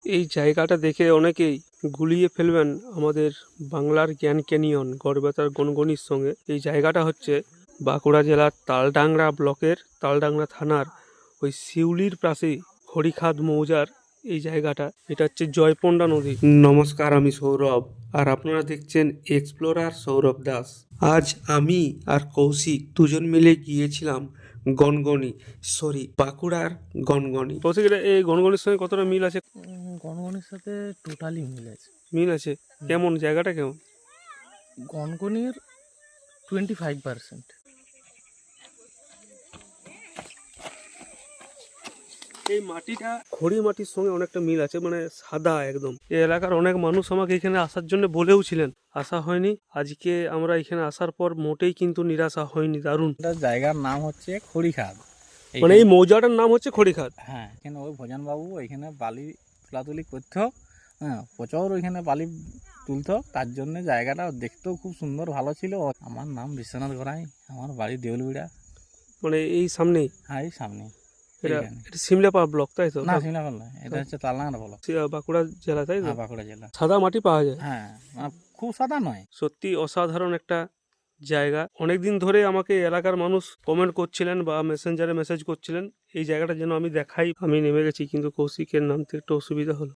এই জায়গাটা দেখে অনেকেই গুলিয়ে ফেলবেন আমাদের বাংলার গ্র্যান্ড ক্যানিয়ন গড়বেতার গনগনির সঙ্গে। এই জায়গাটা হচ্ছে বাঁকুড়া জেলার তালডাংরা ব্লকের তালডাংরা থানার ওই শিউলির পাশে খড়িখাদ মৌজার এই জায়গাটা। এটা হচ্ছে জয়পন্ডা নদী। নমস্কার, আমি সৌরভ আর আপনারা দেখছেন এক্সপ্লোরার সৌরভ দাস। আজ আমি আর কৌশিক দুজন মিলে গিয়েছিলাম গনগনি, বাঁকুড়ার গনগনি। কৌশিক, এই গনগনির সঙ্গে কতটা মিল আছে? গনগনির সাথে টোটালি মিল আছে। মিল আছে? কেমন জায়গাটা কেমন? গনগনির 25%। এই মাটিটা খড়ি মাটির সঙ্গে অনেকটা মিল আছে, মানে সাদা একদম। এই এলাকার অনেক মানুষ আমাকে এখানে আসার জন্য বলেও ছিলেন, আসা হয়নি। আজকে আমরা এখানে আসার পর মোটেই কিন্তু নিরাশা হয়নি। দারুণ। জায়গার নাম হচ্ছে খড়িখাদ, মানে এই মৌজাটার নাম হচ্ছে খড়িখাদ। হ্যাঁ, এখানে ওই ভোজনবাবু এখানে বালি তোলাতুলি করতো। হ্যাঁ, প্রচুর ওইখানে বালি তুলতো, তার জন্য জায়গাটা দেখতেও খুব সুন্দর ভালো ছিল। আমার নাম বিশ্বনাথ গড়াই, আমার বাড়ি দেউলবিড়া। মানে এই সামনেই? হ্যাঁ, এই সামনে। এটা সিমলাপাড়া ব্লক, তাই তো? না, সিমলাপাড়া নয়, এটা হচ্ছে তালডাংরা ব্লক, বাঁকুড়া জেলা, তাই তো? বাঁকুড়া জেলা। সাদা মাটি পাওয়া যায়? হ্যাঁ, মানে খুব সাদা নয়। সত্যি অসাধারণ একটা জায়গা। অনেকদিন ধরে আমাকে এলাকার মানুষ কমেন্ট করছিলেন বা মেসেঞ্জারে মেসেজ করছিলেন এই জায়গাটা যেন আমি দেখাই। আমি নেমে গেছি, কিন্তু কৌশিকের নামতে একটু অসুবিধা হলো।